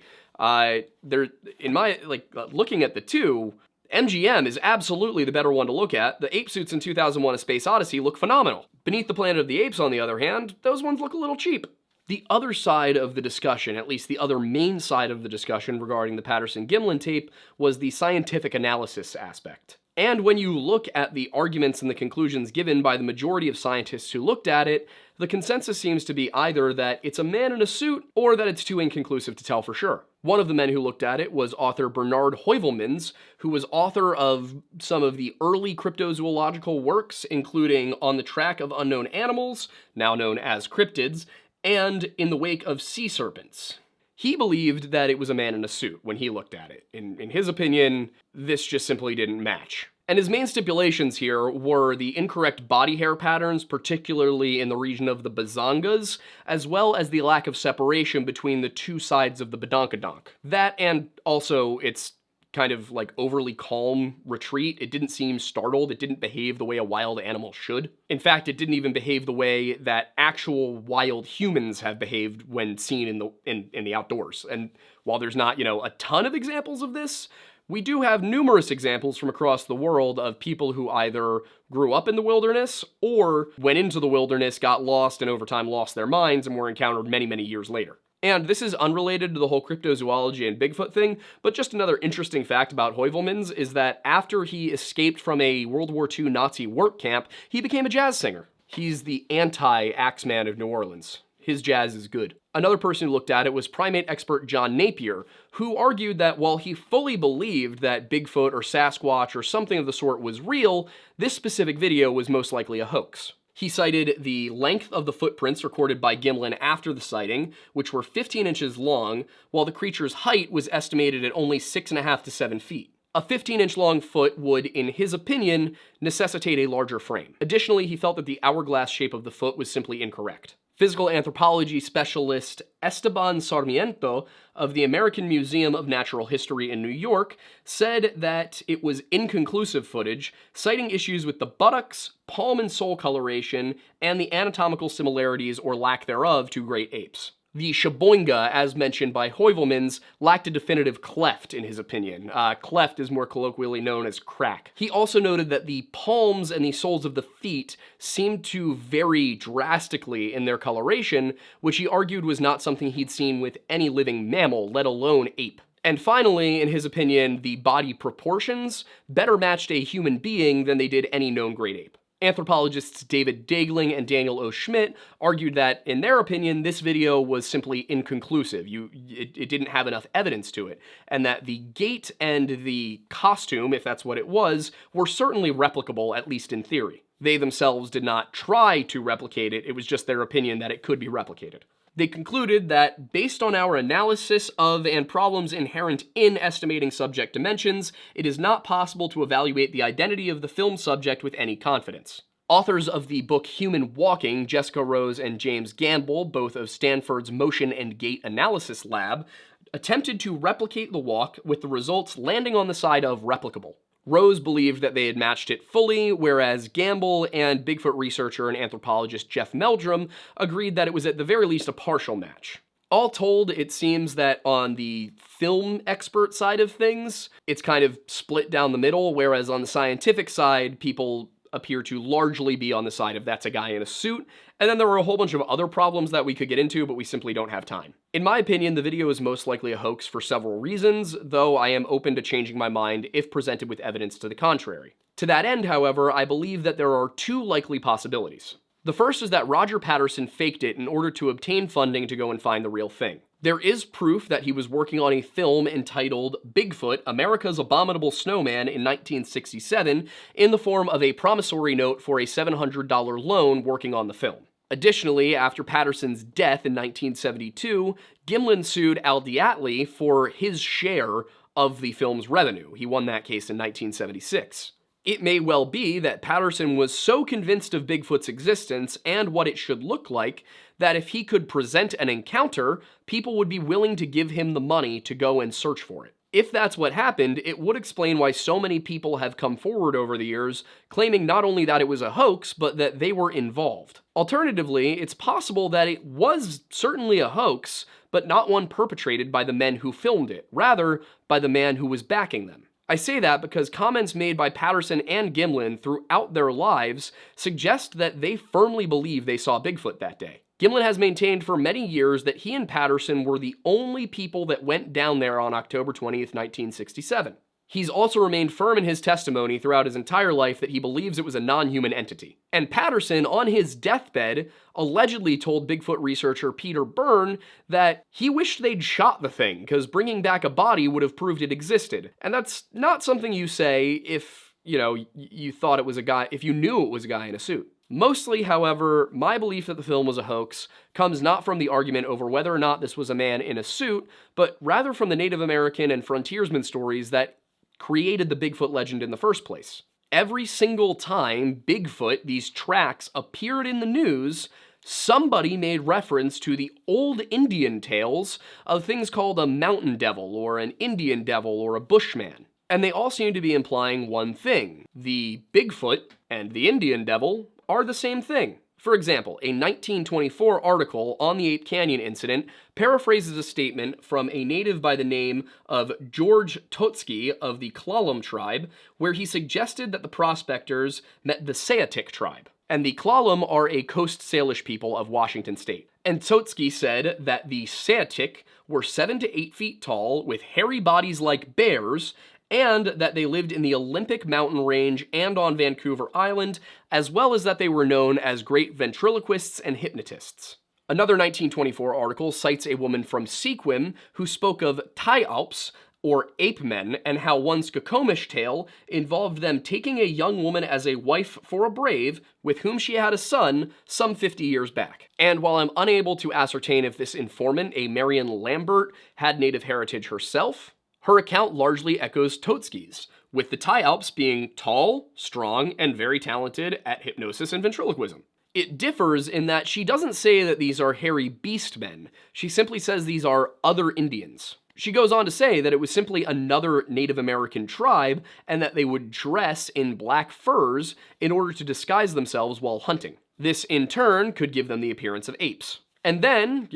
Looking at the two, MGM is absolutely the better one to look at. The ape suits in 2001: A Space Odyssey look phenomenal. Beneath the Planet of the Apes, on the other hand, those ones look a little cheap. The other side of the discussion, at least the other main side of the discussion regarding the Patterson-Gimlin tape, was the scientific analysis aspect. And when you look at the arguments and the conclusions given by the majority of scientists who looked at it, the consensus seems to be either that it's a man in a suit or that it's too inconclusive to tell for sure. One of the men who looked at it was author Bernard Heuvelmans, who was author of some of the early cryptozoological works, including On the Track of Unknown Animals, now known as cryptids, and In the Wake of Sea Serpents. He believed that it was a man in a suit when he looked at it. In his opinion, this just simply didn't match. And his main stipulations here were the incorrect body hair patterns, particularly in the region of the bazongas, as well as the lack of separation between the two sides of the badonkadonk. That, and also its kind of like overly calm retreat. It didn't seem startled. It didn't behave the way a wild animal should. In fact, it didn't even behave the way that actual wild humans have behaved when seen in the outdoors. And while there's not, a ton of examples of this, we do have numerous examples from across the world of people who either grew up in the wilderness or went into the wilderness, got lost, and over time lost their minds and were encountered many, many years later. And this is unrelated to the whole cryptozoology and Bigfoot thing, but just another interesting fact about Heuvelmans is that after he escaped from a World War II Nazi work camp, he became a jazz singer. He's the anti-Axeman of New Orleans. His jazz is good. Another person who looked at it was primate expert John Napier, who argued that while he fully believed that Bigfoot or Sasquatch or something of the sort was real, this specific video was most likely a hoax. He cited the length of the footprints recorded by Gimlin after the sighting, which were 15 inches long, while the creature's height was estimated at only 6.5 to 7 feet. A 15-inch long foot would, in his opinion, necessitate a larger frame. Additionally, he felt that the hourglass shape of the foot was simply incorrect. Physical anthropology specialist Esteban Sarmiento of the American Museum of Natural History in New York said that it was inconclusive footage, citing issues with the buttocks, palm and sole coloration, and the anatomical similarities or lack thereof to great apes. The Sheboygan, as mentioned by Heuvelmans, lacked a definitive cleft, in his opinion. Cleft is more colloquially known as crack. He also noted that the palms and the soles of the feet seemed to vary drastically in their coloration, which he argued was not something he'd seen with any living mammal, let alone ape. And finally, in his opinion, the body proportions better matched a human being than they did any known great ape. Anthropologists David Daegling and Daniel O. Schmidt argued that, in their opinion, this video was simply inconclusive. It didn't have enough evidence to it, and that the gait and the costume, if that's what it was, were certainly replicable, at least in theory. They themselves did not try to replicate it, it was just their opinion that it could be replicated. They concluded that, based on our analysis of and problems inherent in estimating subject dimensions, it is not possible to evaluate the identity of the film subject with any confidence. Authors of the book Human Walking, Jessica Rose and James Gamble, both of Stanford's Motion and Gait Analysis Lab, attempted to replicate the walk, with the results landing on the side of replicable. Rose believed that they had matched it fully, whereas Gamble and Bigfoot researcher and anthropologist Jeff Meldrum agreed that it was at the very least a partial match. All told, it seems that on the film expert side of things, it's kind of split down the middle, whereas on the scientific side, people appear to largely be on the side of that's a guy in a suit, and then there were a whole bunch of other problems that we could get into, but we simply don't have time. In my opinion, the video is most likely a hoax for several reasons, though I am open to changing my mind if presented with evidence to the contrary. To that end, however, I believe that there are two likely possibilities. The first is that Roger Patterson faked it in order to obtain funding to go and find the real thing. There is proof that he was working on a film entitled Bigfoot, America's Abominable Snowman in 1967 in the form of a promissory note for a $700 loan working on the film. Additionally, after Patterson's death in 1972, Gimlin sued Al Diatley for his share of the film's revenue. He won that case in 1976. It may well be that Patterson was so convinced of Bigfoot's existence and what it should look like that if he could present an encounter, people would be willing to give him the money to go and search for it. If that's what happened, it would explain why so many people have come forward over the years, claiming not only that it was a hoax, but that they were involved. Alternatively, it's possible that it was certainly a hoax, but not one perpetrated by the men who filmed it, rather by the man who was backing them. I say that because comments made by Patterson and Gimlin throughout their lives suggest that they firmly believe they saw Bigfoot that day. Gimlin has maintained for many years that he and Patterson were the only people that went down there on October 20th, 1967. He's also remained firm in his testimony throughout his entire life that he believes it was a non-human entity. And Patterson, on his deathbed, allegedly told Bigfoot researcher Peter Byrne that he wished they'd shot the thing, because bringing back a body would have proved it existed. And that's not something you say if, you thought it was a guy, if you knew it was a guy in a suit. Mostly, however, my belief that the film was a hoax comes not from the argument over whether or not this was a man in a suit, but rather from the Native American and frontiersman stories that created the Bigfoot legend in the first place. Every single time Bigfoot, these tracks, appeared in the news, somebody made reference to the old Indian tales of things called a mountain devil, or an Indian devil, or a bushman. And they all seem to be implying one thing: the Bigfoot and the Indian devil are the same thing. For example, a 1924 article on the Ape Canyon incident paraphrases a statement from a native by the name of George Totski of the Klallam tribe, where he suggested that the prospectors met the Sayatik tribe. And the Klallam are a Coast Salish people of Washington state. And Totski said that the Sayatik were 7 to 8 feet tall, with hairy bodies like bears, and that they lived in the Olympic mountain range and on Vancouver Island, as well as that they were known as great ventriloquists and hypnotists. Another 1924 article cites a woman from Sequim who spoke of Ty-Alps, or ape men, and how one Skokomish tale involved them taking a young woman as a wife for a brave with whom she had a son some 50 years back. And while I'm unable to ascertain if this informant, a Marion Lambert, had native heritage herself, her account largely echoes Totski's, with the Ty-Alps being tall, strong, and very talented at hypnosis and ventriloquism. It differs in that she doesn't say that these are hairy beast men, she simply says these are other Indians. She goes on to say that it was simply another Native American tribe, and that they would dress in black furs in order to disguise themselves while hunting. This, in turn, could give them the appearance of apes. And then,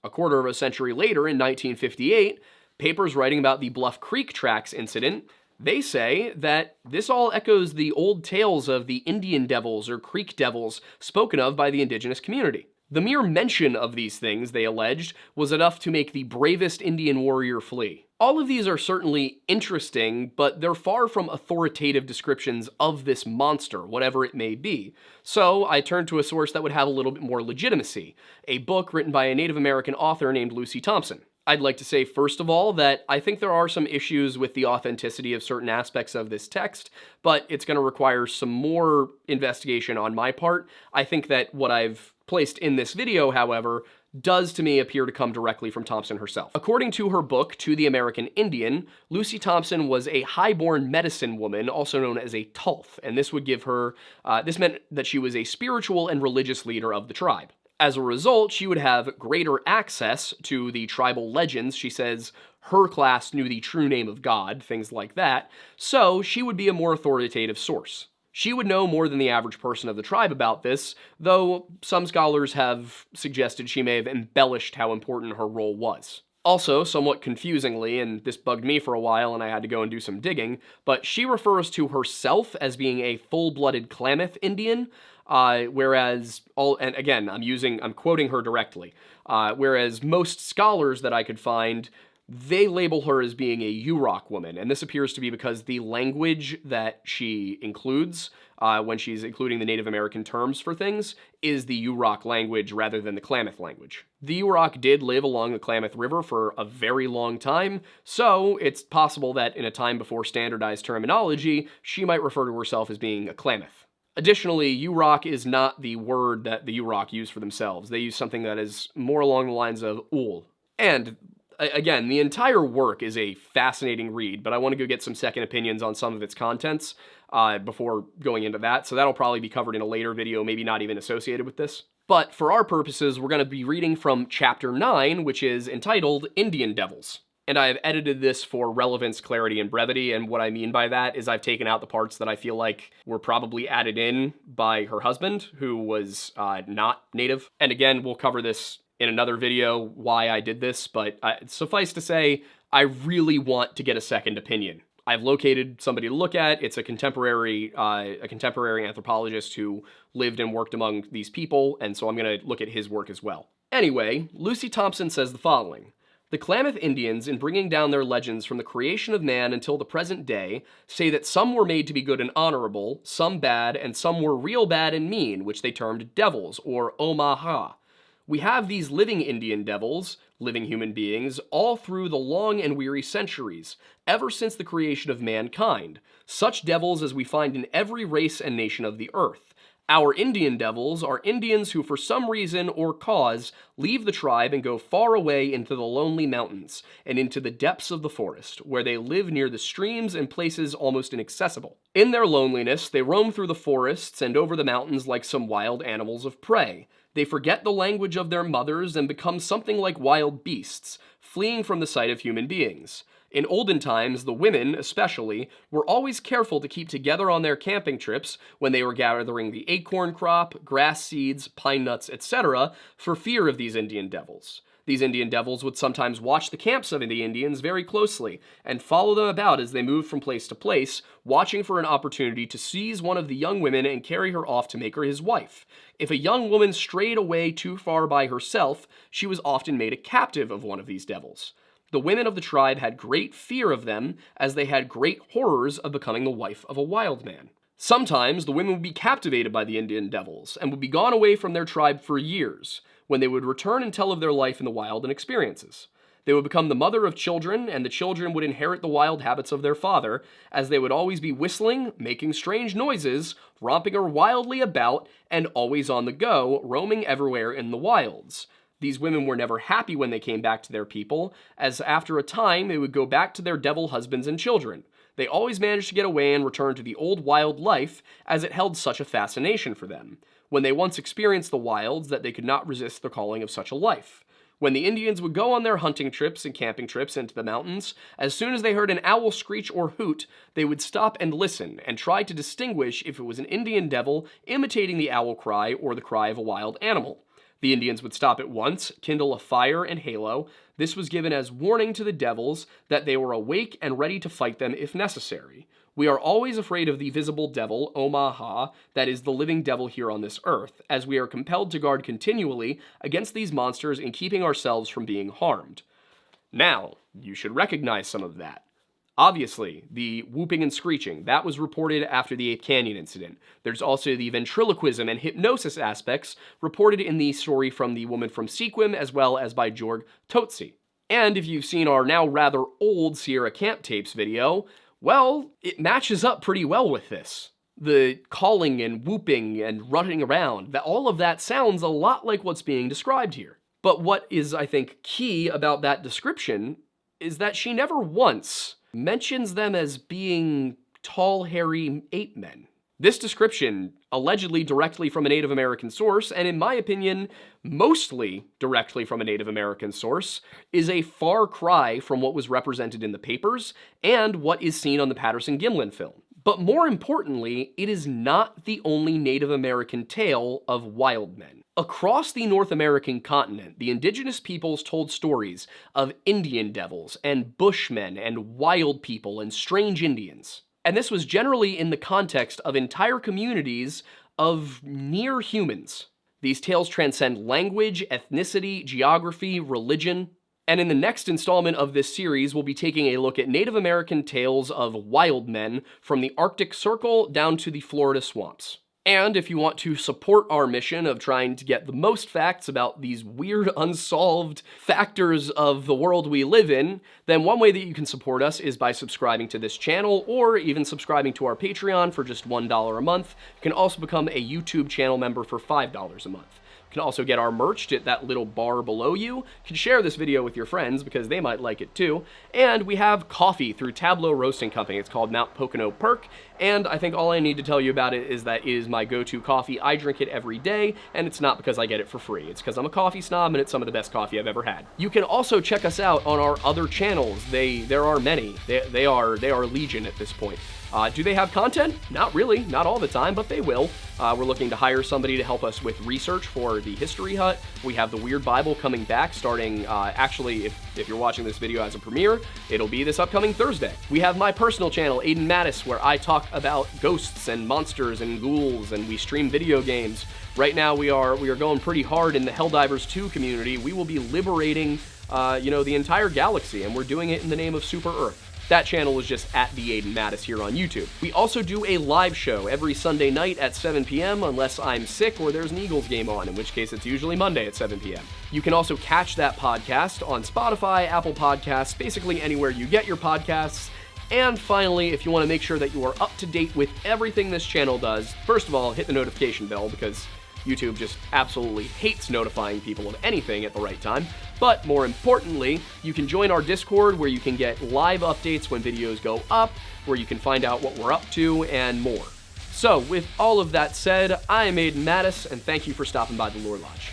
A quarter of a century later, in 1958, papers writing about the Bluff Creek tracks incident, they say that this all echoes the old tales of the Indian devils or creek devils spoken of by the indigenous community. The mere mention of these things, they alleged, was enough to make the bravest Indian warrior flee. All of these are certainly interesting, but they're far from authoritative descriptions of this monster, whatever it may be. So I turned to a source that would have a little bit more legitimacy, a book written by a Native American author named Lucy Thompson. I'd like to say, first of all, that I think there are some issues with the authenticity of certain aspects of this text, but it's going to require some more investigation on my part. I think that what I've placed in this video, however, does to me appear to come directly from Thompson herself. According to her book, To the American Indian, Lucy Thompson was a highborn medicine woman, also known as a Tulth, and this would give her, this meant that she was a spiritual and religious leader of the tribe. As a result, she would have greater access to the tribal legends. She says her class knew the true name of God, things like that, so she would be a more authoritative source. She would know more than the average person of the tribe about this, though some scholars have suggested she may have embellished how important her role was. Also, somewhat confusingly, and this bugged me for a while and I had to go and do some digging, but she refers to herself as being a full-blooded Klamath Indian, whereas, and again, I'm quoting her directly, whereas most scholars that I could find, they label her as being a Yurok woman, and this appears to be because the language that she includes when she's including the Native American terms for things is the Yurok language rather than the Klamath language. The Yurok did live along the Klamath River for a very long time, so it's possible that in a time before standardized terminology, she might refer to herself as being a Klamath. Additionally, Yurok is not the word that the Yurok use for themselves. They use something that is more along the lines of ul. And again, the entire work is a fascinating read, but I want to go get some second opinions on some of its contents before going into that, so that'll probably be covered in a later video, maybe not even associated with this. But for our purposes, we're going to be reading from Chapter 9, which is entitled Indian Devils. And I have edited this for relevance, clarity, and brevity, and what I mean by that is I've taken out the parts that I feel like were probably added in by her husband, who was not Native. And again, we'll cover this in another video, why I did this, but suffice to say, I really want to get a second opinion. I've located somebody to look at. It's a contemporary anthropologist who lived and worked among these people, and so I'm going to look at his work as well. Anyway, Lucy Thompson says the following. The Klamath Indians, in bringing down their legends from the creation of man until the present day, say that some were made to be good and honorable, some bad, and some were real bad and mean, which they termed devils, or Omaha. We have these living Indian devils, living human beings, all through the long and weary centuries, ever since the creation of mankind, such devils as we find in every race and nation of the earth. Our Indian devils are Indians who for some reason or cause leave the tribe and go far away into the lonely mountains and into the depths of the forest, where they live near the streams and places almost inaccessible. In their loneliness, they roam through the forests and over the mountains like some wild animals of prey. They forget the language of their mothers and become something like wild beasts, fleeing from the sight of human beings. In olden times, the women, especially, were always careful to keep together on their camping trips when they were gathering the acorn crop, grass seeds, pine nuts, etc., for fear of these Indian devils. These Indian devils would sometimes watch the camps of the Indians very closely and follow them about as they moved from place to place, watching for an opportunity to seize one of the young women and carry her off to make her his wife. If a young woman strayed away too far by herself, she was often made a captive of one of these devils. The women of the tribe had great fear of them, as they had great horrors of becoming the wife of a wild man. Sometimes the women would be captivated by the Indian devils and would be gone away from their tribe for years, when they would return and tell of their life in the wild and experiences. They would become the mother of children, and the children would inherit the wild habits of their father, as they would always be whistling, making strange noises, romping wildly about, and always on the go, roaming everywhere in the wilds. These women were never happy when they came back to their people, as after a time they would go back to their devil husbands and children. They always managed to get away and return to the old wild life, as it held such a fascination for them, when they once experienced the wilds that they could not resist the calling of such a life. When the Indians would go on their hunting trips and camping trips into the mountains, as soon as they heard an owl screech or hoot, they would stop and listen and try to distinguish if it was an Indian devil imitating the owl cry or the cry of a wild animal. The Indians would stop at once, kindle a fire and halo. This was given as warning to the devils that they were awake and ready to fight them if necessary. We are always afraid of the visible devil, Omaha, that is the living devil here on this earth, as we are compelled to guard continually against these monsters in keeping ourselves from being harmed. Now, you should recognize some of that. Obviously, the whooping and screeching, that was reported after the Ape Canyon incident. There's also the ventriloquism and hypnosis aspects reported in the story from the woman from Sequim as well as by Jorg Totsi. And if you've seen our now rather old Sierra Camp Tapes video, well, it matches up pretty well with this. The calling and whooping and running around, all of that sounds a lot like what's being described here. But what is, I think, key about that description is that she never once mentions them as being tall, hairy ape men. This description, allegedly directly from a Native American source, and in my opinion, mostly directly from a Native American source, is a far cry from what was represented in the papers and what is seen on the Patterson-Gimlin film. But more importantly, it is not the only Native American tale of wild men. Across the North American continent, the indigenous peoples told stories of Indian devils and bushmen and wild people and strange Indians. And this was generally in the context of entire communities of near humans. These tales transcend language, ethnicity, geography, religion. And in the next installment of this series, we'll be taking a look at Native American tales of wild men from the Arctic Circle down to the Florida swamps. And if you want to support our mission of trying to get the most facts about these weird, unsolved factors of the world we live in, then one way that you can support us is by subscribing to this channel, or even subscribing to our Patreon for just $1 a month. You can also become a YouTube channel member for $5 a month. You can also get our merch at that little bar below you. You can share this video with your friends because they might like it too. And we have coffee through Tableau Roasting Company. It's called Mount Pocono Perk. And I think all I need to tell you about it is that it is my go-to coffee. I drink it every day, and it's not because I get it for free. It's because I'm a coffee snob, and it's some of the best coffee I've ever had. You can also check us out on our other channels. There are many. They are legion at this point. Do they have content? Not really, not all the time, but they will. We're looking to hire somebody to help us with research for the History Hut. We have the Weird Bible coming back starting, actually, if you're watching this video as a premiere, it'll be this upcoming Thursday. We have my personal channel, Aiden Mattis, where I talk about ghosts and monsters and ghouls, and we stream video games. Right now, we are going pretty hard in the Helldivers 2 community. We will be liberating, the entire galaxy, and we're doing it in the name of Super Earth. That channel is just at the Aiden Mattis here on YouTube. We also do a live show every Sunday night at 7 p.m. unless I'm sick or there's an Eagles game on, in which case it's usually Monday at 7 p.m. You can also catch that podcast on Spotify, Apple Podcasts, basically anywhere you get your podcasts. And finally, if you want to make sure that you are up to date with everything this channel does, first of all, hit the notification bell because YouTube just absolutely hates notifying people of anything at the right time. But more importantly, you can join our Discord where you can get live updates when videos go up, where you can find out what we're up to, and more. So, with all of that said, I am Aiden Mattis, and thank you for stopping by the Lore Lodge.